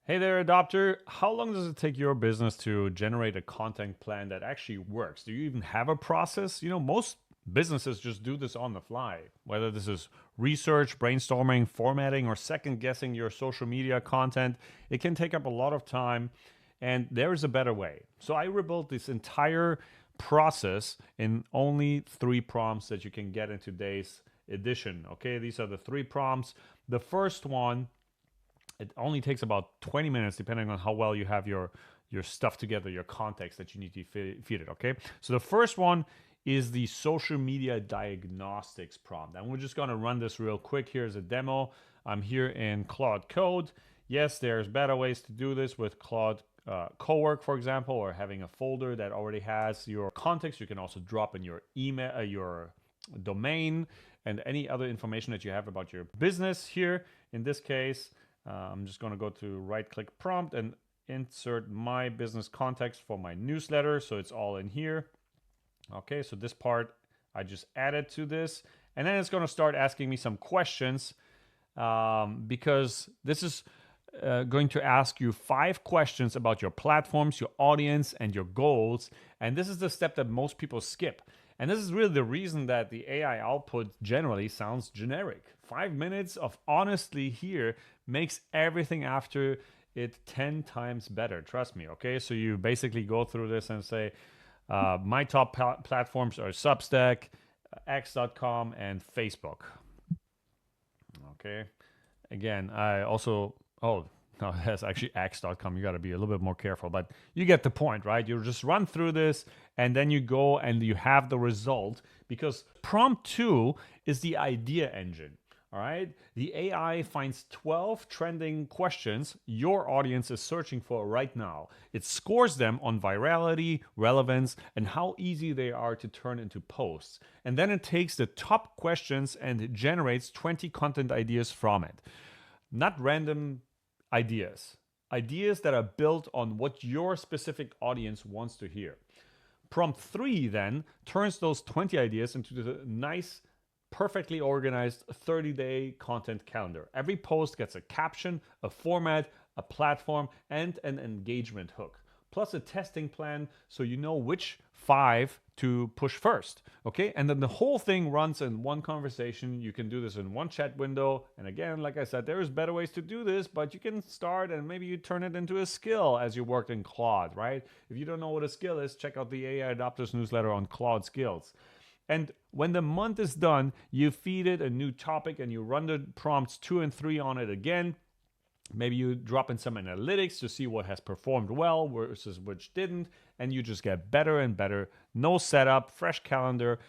Hey there, adopter. How long does it take your business to generate a content plan that actually works? Do you even have a process? Most businesses just do this on the fly, whether this is research, brainstorming, formatting, or second guessing your social media content. It can take up a lot of time, and there is a better way. So I rebuilt this entire process in only 3 prompts that you can get in today's edition. Okay, these are the 3 prompts. The first one, it only takes about 20 minutes, depending on how well you have your stuff together, your context that you need to feed it. Okay, so the first one is the social media diagnostics prompt, and we're just going to run this real quick. Here's a demo. I'm here in Claude Code. Yes, there's better ways to do this with Claude Cowork, for example, or having a folder that already has your context. You can also drop in your email, your domain, and any other information that you have about your business. Here in this case, I'm just going to go to right-click prompt and insert my business context for my newsletter. So it's all in here. Okay, so this part I just added to this. And then it's going to start asking me some questions because this is going to ask you 5 questions about your platforms, your audience, and your goals. And this is the step that most people skip. And this is really the reason that the AI output generally sounds generic. 5 minutes of honestly here makes everything after it 10 times better. Trust me, okay? So you basically go through this and say, my top platforms are Substack, X.com, and Facebook. Okay. Again, I also, no, that's actually X.com. You got to be a little bit more careful, but you get the point, right? You just run through this and then you go and you have the result, because prompt 2 is the idea engine. All right. The AI finds 12 trending questions your audience is searching for right now. It scores them on virality, relevance, and how easy they are to turn into posts. And then it takes the top questions and generates 20 content ideas from it. Not random ideas that are built on what your specific audience wants to hear. Prompt 3 then turns those 20 ideas into the nice, perfectly organized 30-day content calendar. Every post gets a caption, a format, a platform, and an engagement hook, plus a testing plan so you know which 5 to push first. Okay, and then the whole thing runs in one conversation. You can do this in one chat window. And again, like I said, there's better ways to do this, but you can start and maybe you turn it into a skill as you worked in Claude, right? If you don't know what a skill is, check out the AI Adopters newsletter on Claude skills. And when the month is done, you feed it a new topic and you run the prompts 2 and 3 on it again. Maybe you drop in some analytics to see what has performed well versus which didn't, and you just get better and better. No setup, fresh calendar,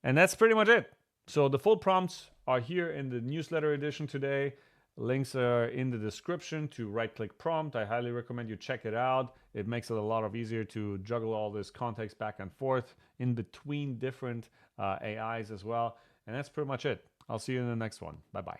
and that's pretty much it. So the full prompts are here in the newsletter edition today. Links are in the description to right-click prompt. I highly recommend you check it out. It makes it a lot easier to juggle all this context back and forth in between different AIs as well. And that's pretty much it. I'll see you in the next one. Bye-bye.